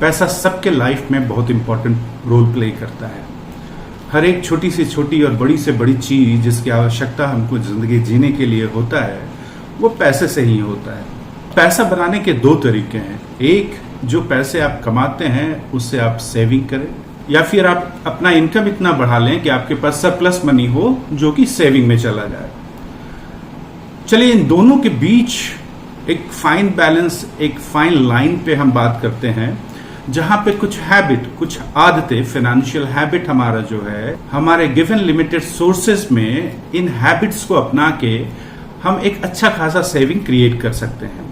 पैसा सबके लाइफ में बहुत इंपॉर्टेंट रोल प्ले करता है। हर एक छोटी से छोटी और बड़ी से बड़ी चीज जिसकी आवश्यकता हमको जिंदगी जीने के लिए होता है वो पैसे से ही होता है। पैसा बनाने के दो तरीके हैं। एक, जो पैसे आप कमाते हैं उससे आप सेविंग करें, या फिर आप अपना इनकम इतना बढ़ा लें कि आपके पास सरप्लस मनी हो जो कि सेविंग में चला जाए। चलिए इन दोनों के बीच एक फाइन बैलेंस, एक फाइन लाइन पे हम बात करते हैं, जहां पे कुछ हैबिट, कुछ आदतें, फाइनेंशियल हैबिट हमारा जो है, हमारे गिवन लिमिटेड सोर्सेज में इन हैबिट्स को अपना के हम एक अच्छा खासा सेविंग क्रिएट कर सकते हैं।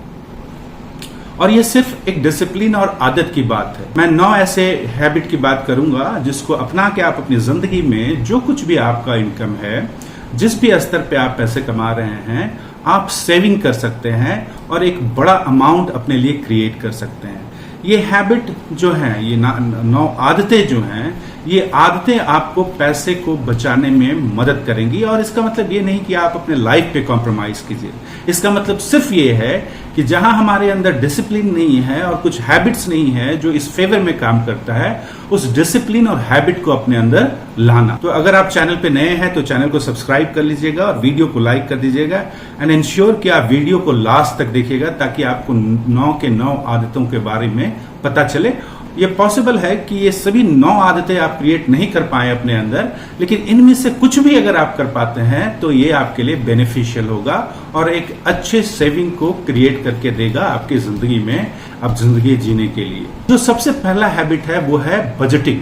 और ये सिर्फ एक डिसिप्लिन और आदत की बात है। मैं 9 ऐसे हैबिट की बात करूंगा जिसको अपना के आप अपनी जिंदगी में जो कुछ भी आपका इनकम है, जिस भी स्तर पे आप पैसे कमा रहे हैं, आप सेविंग कर सकते हैं और एक बड़ा अमाउंट अपने लिए क्रिएट कर सकते हैं। ये हैबिट जो है, ये 9 आदतें जो हैं, ये आदतें आपको पैसे को बचाने में मदद करेंगी। और इसका मतलब ये नहीं कि आप अपने लाइफ पे कॉम्प्रोमाइज कीजिए। इसका मतलब सिर्फ ये है कि जहां हमारे अंदर डिसिप्लिन नहीं है और कुछ हैबिट्स नहीं है जो इस फेवर में काम करता है, उस डिसिप्लिन और हैबिट को अपने अंदर लाना। तो अगर आप चैनल पे नए हैं तो चैनल को सब्सक्राइब कर लीजिएगा और वीडियो को लाइक कर दीजिएगा एंड इंश्योर कि आप वीडियो को लास्ट तक देखिएगा ताकि आपको 9 के 9 आदतों के बारे में पता चले। ये पॉसिबल है कि ये सभी 9 आदतें आप क्रिएट नहीं कर पाए अपने अंदर, लेकिन इनमें से कुछ भी अगर आप कर पाते हैं तो ये आपके लिए बेनिफिशियल होगा और एक अच्छे सेविंग को क्रिएट करके देगा आपकी जिंदगी में, अब जिंदगी जीने के लिए। जो सबसे पहला हैबिट है वो है बजटिंग।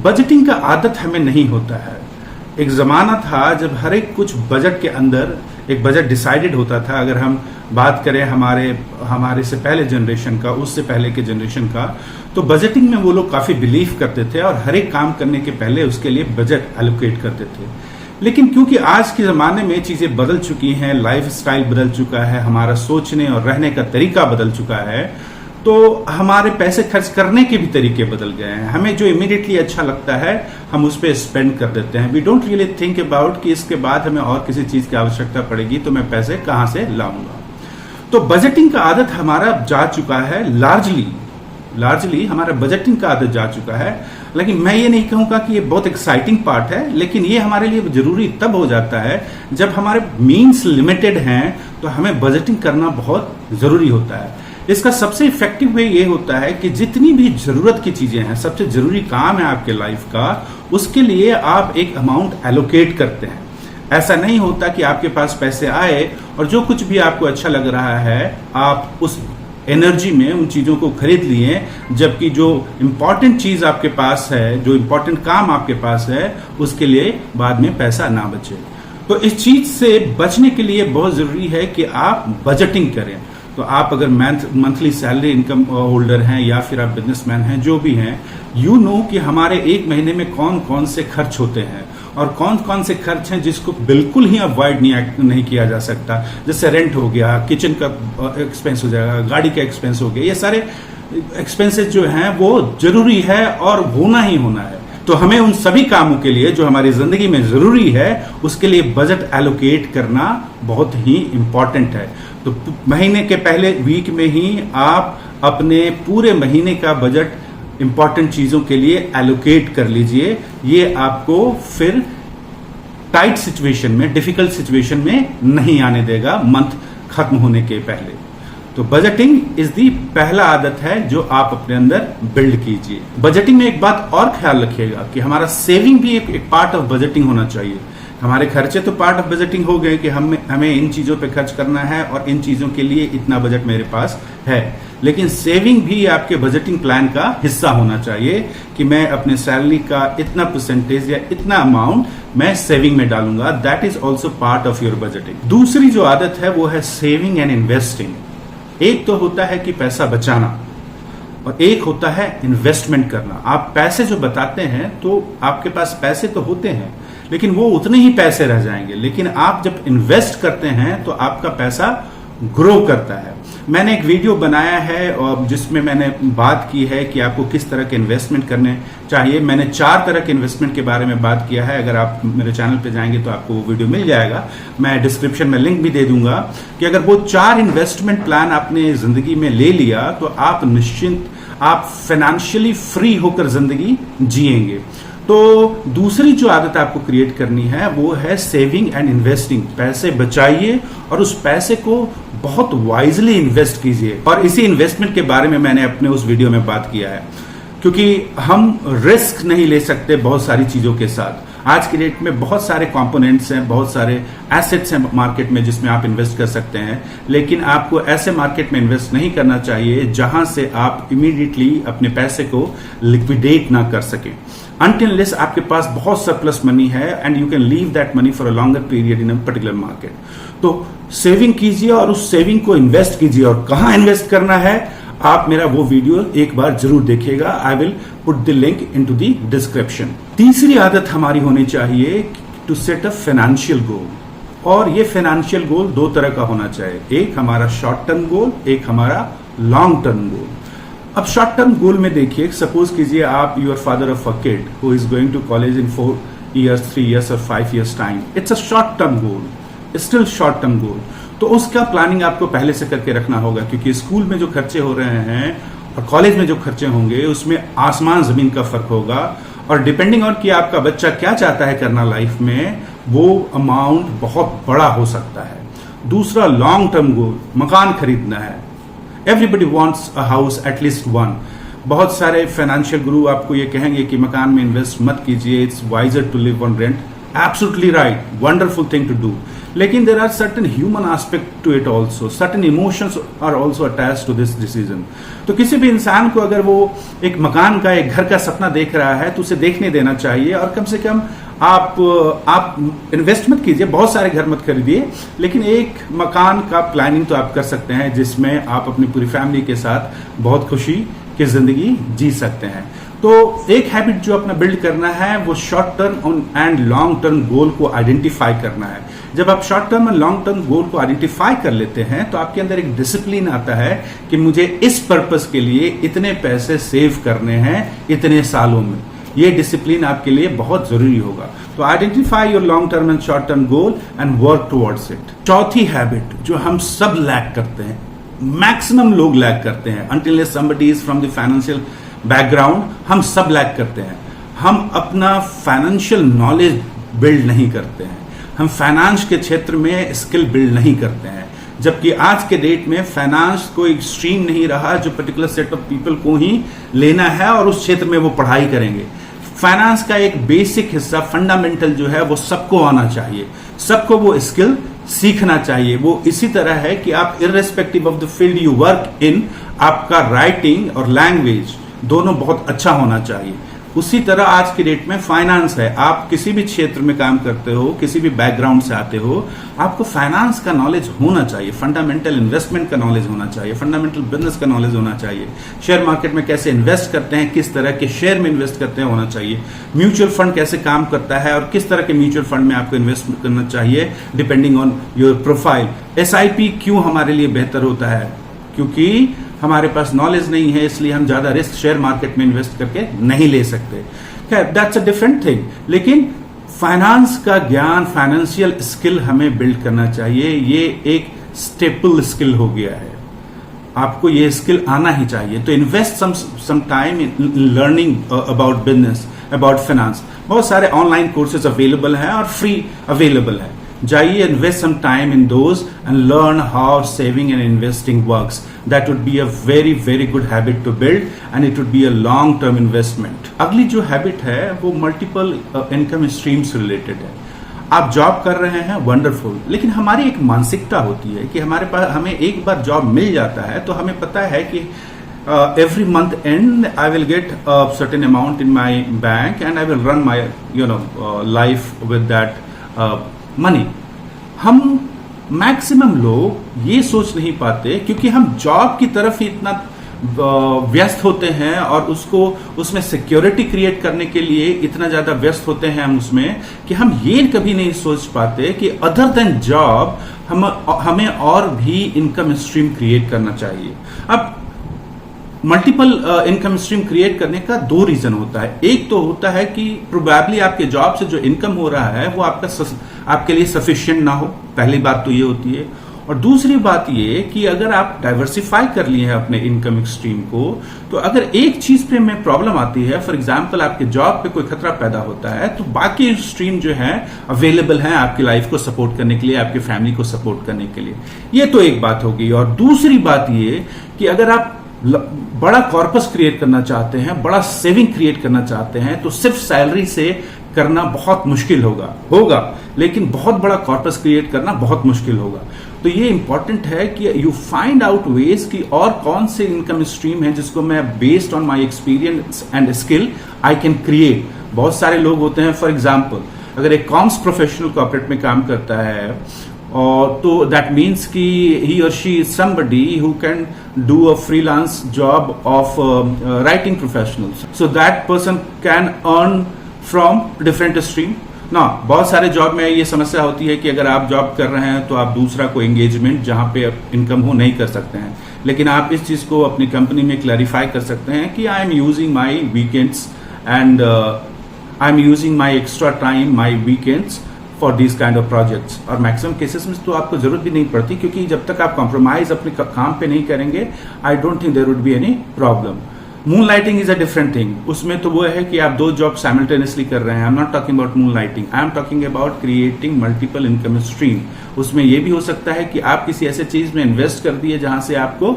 बजटिंग का आदत हमें नहीं होता है। एक जमाना था जब हर एक कुछ बजट के अंदर एक बजट डिसाइडेड होता था। अगर हम बात करें हमारे से पहले जनरेशन का, उससे पहले के जनरेशन का, तो बजटिंग में वो लोग काफी बिलीव करते थे और हर एक काम करने के पहले उसके लिए बजट एलोकेट करते थे। लेकिन क्योंकि आज के जमाने में चीजें बदल चुकी हैं, लाइफ स्टाइल बदल चुका है, हमारा सोचने और रहने का तरीका बदल चुका है, तो हमारे पैसे खर्च करने के भी तरीके बदल गए हैं। हमें जो इमीडिएटली अच्छा लगता है हम उस पर स्पेंड कर देते हैं। We don't really think about कि इसके बाद हमें और किसी चीज की आवश्यकता पड़ेगी तो मैं पैसे कहां से लाऊंगा। तो बजटिंग का आदत हमारा जा चुका है, लार्जली हमारा बजटिंग का आदत जा चुका है। लेकिन मैं ये नहीं कहूंगा कि ये बहुत एक्साइटिंग पार्ट है, लेकिन ये हमारे लिए जरूरी तब हो जाता है जब हमारे मीन्स लिमिटेड हैं तो हमें बजटिंग करना बहुत जरूरी होता है। इसका सबसे इफेक्टिव वे ये होता है कि जितनी भी जरूरत की चीजें हैं, सबसे जरूरी काम है आपके लाइफ का, उसके लिए आप एक अमाउंट एलोकेट करते हैं। ऐसा नहीं होता कि आपके पास पैसे आए और जो कुछ भी आपको अच्छा लग रहा है आप उस एनर्जी में उन चीजों को खरीद लिए, जबकि जो इंपॉर्टेंट चीज आपके पास है, जो इंपॉर्टेंट काम आपके पास है, उसके लिए बाद में पैसा ना बचे। तो इस चीज से बचने के लिए बहुत जरूरी है कि आप बजटिंग करें। तो आप अगर मंथली सैलरी इनकम होल्डर हैं या फिर आप बिजनेसमैन हैं, जो भी हैं, यू नो कि हमारे एक महीने में कौन कौन से खर्च होते हैं और कौन कौन से खर्च हैं जिसको बिल्कुल ही अवॉइड नहीं किया जा सकता। जैसे रेंट हो गया, किचन का एक्सपेंस हो जाएगा, गाड़ी का एक्सपेंस हो गया, ये सारे एक्सपेंसेस जो हैं वो जरूरी है और होना ही होना है। तो हमें उन सभी कामों के लिए जो हमारी जिंदगी में जरूरी है उसके लिए बजट एलोकेट करना बहुत ही इंपॉर्टेंट है। तो महीने के पहले वीक में ही आप अपने पूरे महीने का बजट इंपॉर्टेंट चीजों के लिए एलोकेट कर लीजिए। ये आपको फिर टाइट सिचुएशन में, डिफिकल्ट सिचुएशन में नहीं आने देगा मंथ खत्म होने के पहले। तो बजटिंग इज दी पहला आदत है जो आप अपने अंदर बिल्ड कीजिए। बजटिंग में एक बात और ख्याल रखिएगा कि हमारा सेविंग भी एक पार्ट ऑफ बजटिंग होना चाहिए। हमारे खर्चे तो पार्ट ऑफ बजटिंग हो गए कि हमें इन चीजों पे खर्च करना है और इन चीजों के लिए इतना बजट मेरे पास है, लेकिन सेविंग भी आपके बजटिंग प्लान का हिस्सा होना चाहिए कि मैं अपने सैलरी का इतना परसेंटेज या इतना अमाउंट मैं सेविंग में डालूंगा। That is also part of your budgeting. दूसरी जो आदत है वो है सेविंग एंड इन्वेस्टिंग। एक तो होता है कि पैसा बचाना और एक होता है इन्वेस्टमेंट करना। आप पैसे जो बताते हैं तो आपके पास पैसे तो होते हैं लेकिन वो उतने ही पैसे रह जाएंगे, लेकिन आप जब इन्वेस्ट करते हैं तो आपका पैसा ग्रो करता है। मैंने एक वीडियो बनाया है और जिसमें मैंने बात की है कि आपको किस तरह के इन्वेस्टमेंट करने चाहिए। मैंने 4 तरह के इन्वेस्टमेंट के बारे में बात किया है। अगर आप मेरे चैनल पे जाएंगे तो आपको वो वीडियो मिल जाएगा। मैं डिस्क्रिप्शन में लिंक भी दे दूंगा कि अगर वो 4 इन्वेस्टमेंट प्लान आपने जिंदगी में ले लिया तो आप निश्चिंत आप फाइनेंशियली फ्री होकर जिंदगी जिएंगे। तो दूसरी जो आदत आपको क्रिएट करनी है वो है सेविंग एंड इन्वेस्टिंग। पैसे बचाइए और उस पैसे को बहुत वाइजली इन्वेस्ट कीजिए। और इसी इन्वेस्टमेंट के बारे में मैंने अपने उस वीडियो में बात किया है, क्योंकि हम रिस्क नहीं ले सकते बहुत सारी चीजों के साथ। आज की डेट में बहुत सारे कंपोनेंट्स हैं, बहुत सारे एसेट्स हैं मार्केट में जिसमें आप इन्वेस्ट कर सकते हैं, लेकिन आपको ऐसे मार्केट में इन्वेस्ट नहीं करना चाहिए जहां से आप इमीडिएटली अपने पैसे को लिक्विडेट ना कर सकें। अनटिल आपके पास बहुत सरप्लस मनी है and you can leave that money for a longer period in a particular market. तो सेविंग कीजिए और उस सेविंग को इन्वेस्ट कीजिए। और कहां इन्वेस्ट करना है, आप मेरा वो वीडियो एक बार जरूर देखिएगा। I will put the link into the description. तीसरी आदत हमारी होनी चाहिए to set a financial goal. और ये फाइनेंशियल गोल दो तरह का होना चाहिए, एक हमारा शॉर्ट टर्म गोल, एक हमारा लॉन्ग टर्म गोल। अब शॉर्ट टर्म गोल में देखिए, सपोज कीजिए आप you are father of a kid who is going to college in 4 years, 3 years और 5 years time. It's a short term goal, still short term goal. तो उसका planning आपको पहले से करके रखना होगा, क्योंकि स्कूल में जो खर्चे हो रहे हैं और कॉलेज में जो खर्चे होंगे उसमें आसमान जमीन का फर्क होगा। और डिपेंडिंग ऑन कि आपका बच्चा क्या चाहता है करना लाइफ में, वो अमाउंट बहुत बड़ा हो सकता है। दूसरा लॉन्ग टर्म गोल, मकान खरीदना है। Everybody wants a house, at least one. बहुत सारे फाइनेंशियल गुरु आपको ये कहेंगे कि मकान में इन्वेस्ट मत कीजिए, it's wiser to live on rent. Absolutely right, wonderful thing to do. लेकिन there are certain human aspect to it also, certain emotions are also attach to this decision. तो किसी भी इंसान को अगर वो एक मकान का, एक घर का सपना देख रहा है तो उसे देखने देना चाहिए। और कम से कम आप इन्वेस्ट मत कीजिए, बहुत सारे घर मत खरीदिए, लेकिन एक मकान का प्लानिंग तो आप कर सकते हैं जिसमें आप अपनी पूरी फैमिली के साथ बहुत खुशी की जिंदगी जी सकते हैं। तो एक हैबिट जो अपना बिल्ड करना है वो short term and long term goal को आइडेंटिफाई करना है। जब आप शॉर्ट टर्म और लॉन्ग टर्म गोल को आइडेंटिफाई कर लेते हैं तो आपके अंदर एक डिसिप्लिन आता है कि मुझे इस पर्पस के लिए इतने पैसे सेव करने हैं इतने सालों में। ये डिसिप्लिन आपके लिए बहुत जरूरी होगा। तो identify your long term and short term goal and work towards it. चौथी हैबिट जो हम सब लैक करते हैं, मैक्सिमम लोग लैक करते हैं, until somebody is from the financial background, हम सब लैक करते हैं। हम अपना फाइनेंशियल नॉलेज बिल्ड नहीं करते हैं, हम फाइनेंस के क्षेत्र में स्किल बिल्ड नहीं करते हैं। जबकि आज के डेट में फाइनेंस कोई स्ट्रीम नहीं रहा जो पर्टिकुलर सेट ऑफ पीपल को ही लेना है और उस क्षेत्र में वो पढ़ाई करेंगे। फाइनेंस का एक बेसिक हिस्सा, फंडामेंटल जो है वो सबको आना चाहिए, सबको वो स्किल सीखना चाहिए। वो इसी तरह है कि आप irrespective of the field you work in, आपका राइटिंग और लैंग्वेज दोनों बहुत अच्छा होना चाहिए। उसी तरह आज की डेट में फाइनेंस है, आप किसी भी क्षेत्र में काम करते हो, किसी भी बैकग्राउंड से आते हो, आपको फाइनेंस का नॉलेज होना चाहिए, फंडामेंटल इन्वेस्टमेंट का नॉलेज होना चाहिए, फंडामेंटल बिजनेस का नॉलेज होना चाहिए, शेयर मार्केट में कैसे इन्वेस्ट करते हैं, किस तरह के शेयर में इन्वेस्ट करते हैं होना चाहिए, म्यूचुअल फंड कैसे काम करता है और किस तरह के म्यूचुअल फंड में आपको इन्वेस्ट करना चाहिए depending on your profile. SIP क्यों हमारे लिए बेहतर होता है, क्योंकि हमारे पास नॉलेज नहीं है, इसलिए हम ज्यादा रिस्क शेयर मार्केट में इन्वेस्ट करके नहीं ले सकते। खैर, दैट्स अ डिफरेंट थिंग। लेकिन फाइनेंस का ज्ञान, फाइनेंशियल स्किल हमें बिल्ड करना चाहिए। ये एक स्टेपल स्किल हो गया है, आपको ये स्किल आना ही चाहिए। तो invest some time in learning about business, about finance. बहुत सारे ऑनलाइन कोर्सेज अवेलेबल हैं और फ्री अवेलेबल है। जाइए, invest some time in those and learn how saving and investing works. That would be a very very good habit to build and it would be a long term investment. अगली जो habit है वो multiple income streams related है। आप job कर रहे हैं, wonderful, लेकिन हमारी एक मानसिकता होती है कि हमारे पास, हमें एक बार जॉब मिल जाता है तो हमें पता है कि every month end I will get a certain amount in my bank and I will run my life with that money। हम मैक्सिमम लोग ये सोच नहीं पाते क्योंकि हम जॉब की तरफ ही इतना व्यस्त होते हैं और उसमें सिक्योरिटी क्रिएट करने के लिए इतना ज्यादा व्यस्त होते हैं हम उसमें, कि हम ये कभी नहीं सोच पाते कि अदर देन जॉब हमें और भी इनकम स्ट्रीम क्रिएट करना चाहिए। अब मल्टीपल इनकम स्ट्रीम क्रिएट करने का दो रीजन होता है। एक तो होता है कि प्रोबेबली आपके जॉब से जो इनकम हो रहा है वो आपके लिए सफिशिएंट ना हो, पहली बात तो ये होती है। और दूसरी बात ये कि अगर आप डाइवर्सिफाई कर लिए हैं अपने इनकम स्ट्रीम को, तो अगर एक चीज पे में प्रॉब्लम आती है, फॉर एग्जांपल आपके जॉब पे कोई खतरा पैदा होता है, तो बाकी स्ट्रीम जो है अवेलेबल है आपकी लाइफ को सपोर्ट करने के लिए, आपकी फैमिली को सपोर्ट करने के लिए। ये तो एक बात होगी। और दूसरी बात ये कि अगर आप बड़ा कॉर्पस क्रिएट करना चाहते हैं, बड़ा सेविंग क्रिएट करना चाहते हैं, तो सिर्फ सैलरी से करना बहुत मुश्किल होगा, लेकिन बहुत बड़ा कॉर्पस क्रिएट करना बहुत मुश्किल होगा। तो ये इंपॉर्टेंट है कि यू फाइंड आउट वेज कि और कौन से इनकम स्ट्रीम है जिसको मैं based on my experience and skill I can create. बहुत सारे लोग होते हैं, फॉर एग्जांपल अगर एक कॉम्स प्रोफेशनल कॉर्पोरेट में काम करता है, और तो दैट मीन्स कि ही और she is somebody who can do a freelance job of writing professionals, so that person can earn from different stream ना। बहुत सारे जॉब में ये समस्या होती है कि अगर आप जॉब कर रहे हैं तो आप दूसरा कोई एंगेजमेंट जहां पे इनकम हो नहीं कर सकते हैं, लेकिन आप इस चीज को अपनी कंपनी में क्लैरिफाई कर सकते हैं कि I am using my weekends and I am using my extra time, my weekends for this kind of projects. और मैक्सिमम केसेस में तो आपको जरूरत भी नहीं पड़ती, क्योंकि जब तक आप कॉम्प्रोमाइज अपने काम पे नहीं करेंगे, I don't think there would be any problem. Moonlighting is a different thing. उसमें तो वो है कि आप दो जॉब साइमल्टेनियसली कर रहे हैं। I am not talking about moon lighting, I am talking about creating multiple income stream. उसमें ये भी हो सकता है कि आप किसी ऐसे चीज में इन्वेस्ट कर दिए जहां से आपको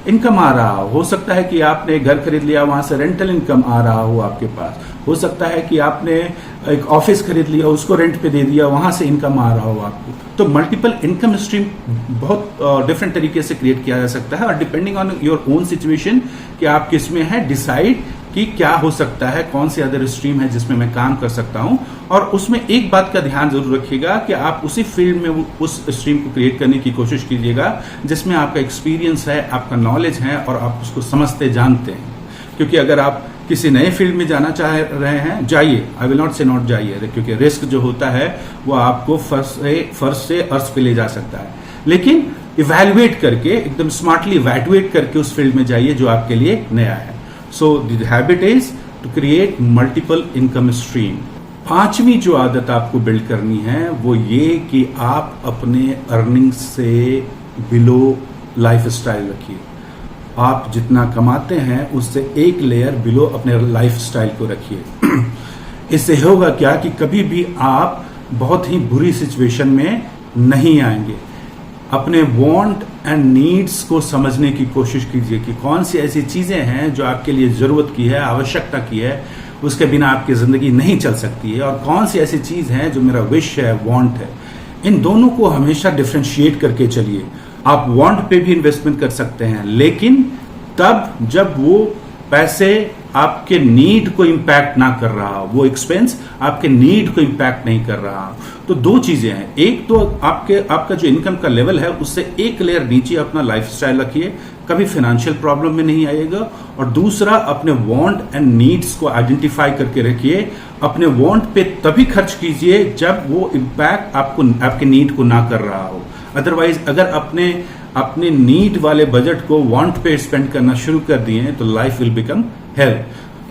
इनकम आ रहा हो सकता है कि आपने घर खरीद लिया, वहां से रेंटल इनकम आ रहा हो आपके पास। हो सकता है कि आपने एक ऑफिस खरीद लिया, उसको रेंट पे दे दिया, वहां से इनकम आ रहा हो आपको। तो मल्टीपल इनकम स्ट्रीम बहुत डिफरेंट तरीके से क्रिएट किया जा सकता है, और depending on your own situation कि आप किस में है, डिसाइड कि क्या हो सकता है, कौन सी अदर स्ट्रीम है जिसमें मैं काम कर सकता हूं। और उसमें एक बात का ध्यान जरूर रखिएगा कि आप उसी फील्ड में उस स्ट्रीम को क्रिएट करने की कोशिश कीजिएगा जिसमें आपका एक्सपीरियंस है, आपका नॉलेज है और आप उसको समझते जानते हैं। क्योंकि अगर आप किसी नए फील्ड में जाना चाह रहे हैं, जाइए, आई विल नॉट से नॉट जाइए, क्योंकि रिस्क जो होता है वो आपको फर्स्ट से अर्थ पे ले जा सकता है। लेकिन इवैल्यूएट करके, एकदम स्मार्टली इवैल्यूएट करके उस फील्ड में जाइए जो आपके लिए नया है। So the habit is to create multiple income stream. पांचवी जो आदत आपको बिल्ड करनी है वो ये कि आप अपने अर्निंग्स से बिलो लाइफ स्टाइल रखिए। आप जितना कमाते हैं उससे एक लेयर बिलो अपने लाइफ स्टाइल को रखिए। इससे होगा क्या कि कभी भी आप बहुत ही बुरी सिचुएशन में नहीं आएंगे। अपने वांट एंड नीड्स को समझने की कोशिश कीजिए कि कौन सी ऐसी चीजें हैं जो आपके लिए जरूरत की है, आवश्यकता की है, उसके बिना आपकी जिंदगी नहीं चल सकती है, और कौन सी ऐसी चीज है जो मेरा विश है, वांट है। इन दोनों को हमेशा डिफरेंशिएट करके चलिए। आप वांट पे भी इन्वेस्टमेंट कर सकते हैं, लेकिन तब जब वो पैसे आपके नीड को इंपैक्ट ना कर रहा हो, वो एक्सपेंस आपके नीड को इंपैक्ट नहीं कर रहा हो। तो दो चीजें हैं, एक तो आपका जो इनकम का लेवल है उससे एक लेयर नीचे अपना लाइफस्टाइल रखिए, कभी फाइनेंशियल प्रॉब्लम में नहीं आएगा। और दूसरा, अपने वांट एंड नीड्स को आइडेंटिफाई करके रखिए। अपने वांट पे तभी खर्च कीजिए जब वो इंपैक्ट आपके नीड को ना कर रहा हो। अदरवाइज अगर अपने नीड वाले बजट को वांट पे स्पेंड करना शुरू कर दिए तो लाइफ विल बिकम हेल।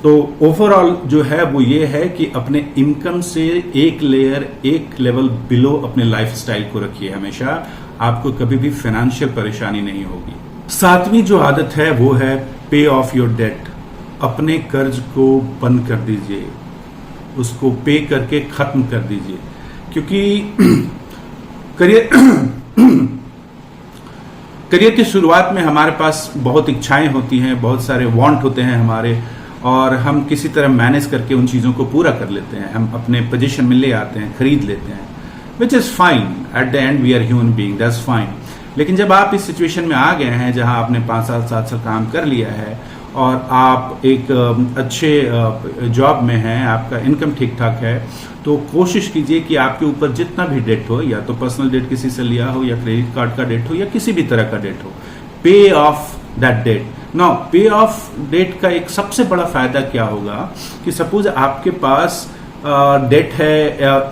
तो ओवरऑल जो है वो ये है कि अपने इनकम से एक लेवल बिलो अपने लाइफस्टाइल को रखिए। हमेशा आपको कभी भी फाइनेंशियल परेशानी नहीं होगी। सातवीं जो आदत है वो है पे ऑफ योर डेट। अपने कर्ज को बंद कर दीजिए, उसको पे करके खत्म कर दीजिए। क्योंकि करियर की शुरुआत में हमारे पास बहुत इच्छाएं होती हैं, बहुत सारे वांट होते हैं हमारे, और हम किसी तरह मैनेज करके उन चीज़ों को पूरा कर लेते हैं। हम अपने पोजीशन में ले आते हैं, खरीद लेते हैं, which is fine. At the end we are human being, that's fine. लेकिन जब आप इस सिचुएशन में आ गए हैं जहां आपने 5 साल 7 साल काम कर लिया है और आप एक अच्छे जॉब में हैं, आपका इनकम ठीक ठाक है, तो कोशिश कीजिए कि आपके ऊपर जितना भी डेट हो, या तो पर्सनल डेट किसी से लिया हो, या क्रेडिट कार्ड का डेट हो, या किसी भी तरह का डेट हो, पे ऑफ दैट डेट। नाउ पे ऑफ डेट का एक सबसे बड़ा फायदा क्या होगा कि सपोज आपके पास डेट है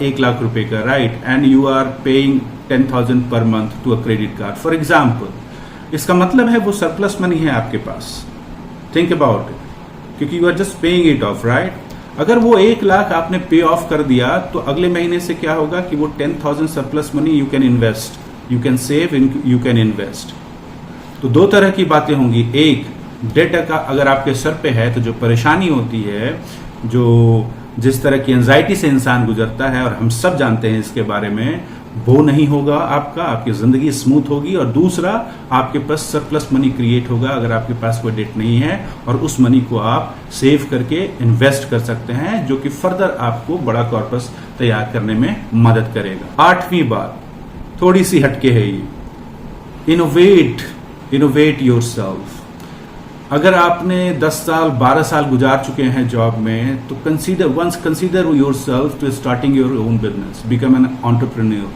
1 लाख रुपए का, right, and you are paying 10,000 per month to a credit card for example. इसका मतलब है वो सरप्लस मनी है आपके पास। थिंक अबाउट इट, क्योंकि you are just paying it off, right. अगर वो 1 लाख आपने पे ऑफ कर दिया तो अगले महीने से क्या होगा कि वो 10,000 surplus money you can invest you can save, you can invest. तो दो तरह की बातें होंगी। एक, डेट का अगर आपके सर पे है तो जो परेशानी होती है, जो जिस तरह की एंजाइटी से इंसान गुजरता है, और हम सब जानते हैं इसके बारे में, वो नहीं होगा आपकी जिंदगी स्मूथ होगी। और दूसरा, आपके पास सरप्लस मनी क्रिएट होगा अगर आपके पास कोई डेट नहीं है, और उस मनी को आप सेव करके इन्वेस्ट कर सकते हैं, जो कि फर्दर आपको बड़ा कॉर्पस तैयार करने में मदद करेगा। 8वीं बात थोड़ी सी हटके है ये, इनोवेट योरसेल्फ। अगर आपने 10 साल 12 साल गुजार चुके हैं जॉब में, तो consider yourself to starting your own business, become an entrepreneur,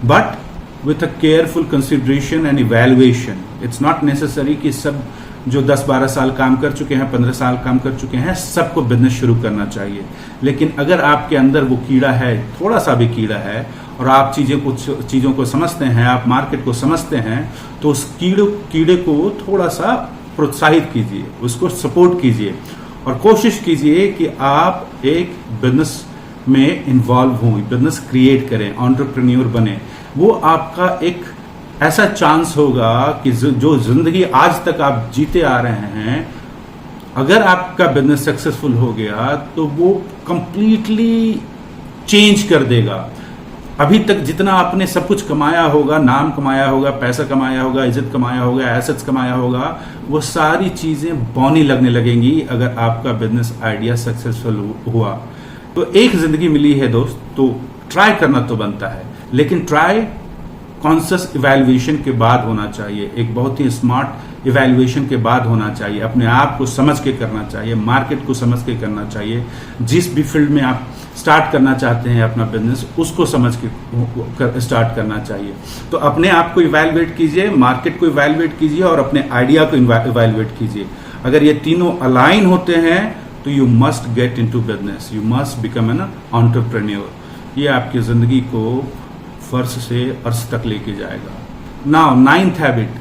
but with a careful consideration and evaluation. It's not necessary कि सब जो 10-12 साल काम कर चुके हैं, 15 साल काम कर चुके हैं, सबको बिजनेस शुरू करना चाहिए। लेकिन अगर आपके अंदर वो कीड़ा है, थोड़ा सा भी कीड़ा है, और आप चीजों को समझते हैं, आप मार्केट को समझते हैं, तो उस कीड़े को थोड़ा सा प्रोत्साहित कीजिए, उसको सपोर्ट कीजिए, और कोशिश कीजिए कि आप एक बिजनेस में इन्वॉल्व हों, बिजनेस क्रिएट करें, एंटरप्रेन्योर बने। वो आपका एक ऐसा चांस होगा कि जो जिंदगी आज तक आप जीते आ रहे हैं, अगर आपका बिजनेस सक्सेसफुल हो गया तो वो कंप्लीटली चेंज कर देगा। अभी तक जितना आपने सब कुछ कमाया होगा, नाम कमाया होगा, पैसा कमाया होगा, इज्जत कमाया होगा, एसेट्स कमाया होगा, वो सारी चीजें बौनी लगने लगेंगी अगर आपका बिजनेस आइडिया सक्सेसफुल हुआ। तो एक जिंदगी मिली है दोस्त, तो ट्राई करना तो बनता है, लेकिन ट्राई कॉन्शियस इवैल्यूएशन के बाद होना चाहिए, एक बहुत ही स्मार्ट इवैल्यूएशन के बाद होना चाहिए। अपने आप को समझ के करना चाहिए, मार्केट को समझ के करना चाहिए। जिस भी फील्ड में आप स्टार्ट करना चाहते हैं अपना बिजनेस, उसको समझ के स्टार्ट करना चाहिए। तो अपने आप को इवैल्यूएट कीजिए, मार्केट को इवैल्यूएट कीजिए, और अपने आइडिया को इवैल्यूएट कीजिए। अगर ये तीनों अलाइन होते हैं तो you must get into business, you must become an entrepreneur. ये आपकी जिंदगी को फर्श से अर्श तक लेके जाएगा। Now 9th habit,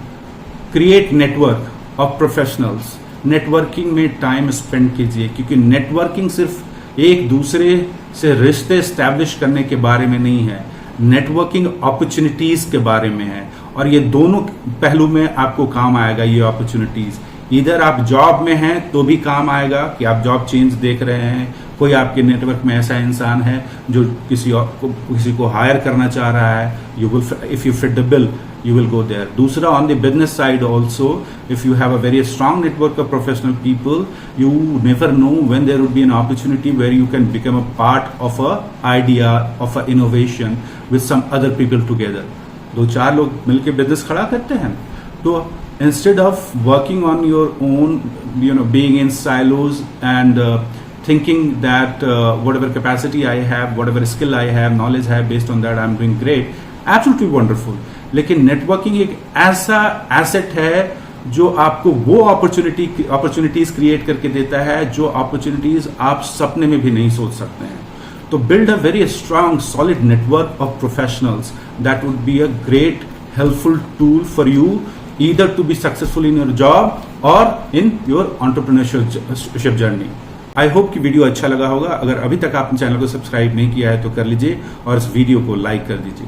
create network of professionals. Networking में टाइम स्पेंड कीजिए, क्योंकि नेटवर्किंग सिर्फ एक दूसरे से रिश्ते स्टैब्लिश करने के बारे में नहीं है, नेटवर्किंग अपॉर्चुनिटीज के बारे में है। और ये दोनों पहलू में आपको काम आएगा ये अपॉर्चुनिटीज। इधर आप जॉब में हैं तो भी काम आएगा कि आप जॉब चेंज देख रहे हैं, कोई आपके नेटवर्क में ऐसा इंसान है जो किसी को हायर करना चाह रहा है, you will, if you fit the bill, you will go there. दूसरा, on the business side also, if you have a very strong network of professional people, you never know when there would be an opportunity where you can become a part of a idea, of a innovation with some other people together. 2-4 लोग मिलके business खड़ा करते हैं, तो instead of working on your own, being in silos and thinking that whatever capacity I have, whatever skill I have, knowledge I have, based on that I'm doing great, absolutely wonderful. लेकिन networking एक ऐसा asset है जो आपको वो opportunities create करके देता है जो अपॉर्चुनिटीज आप सपने में भी नहीं सोच सकते हैं। तो build a very strong solid network of professionals, that would be a great helpful tool for you either to be successful in your job और in your entrepreneurship journey. I hope कि वीडियो अच्छा लगा होगा। अगर अभी तक आपने channel को सब्सक्राइब नहीं किया है तो कर लीजिए और इस वीडियो को लाइक कर दीजिए।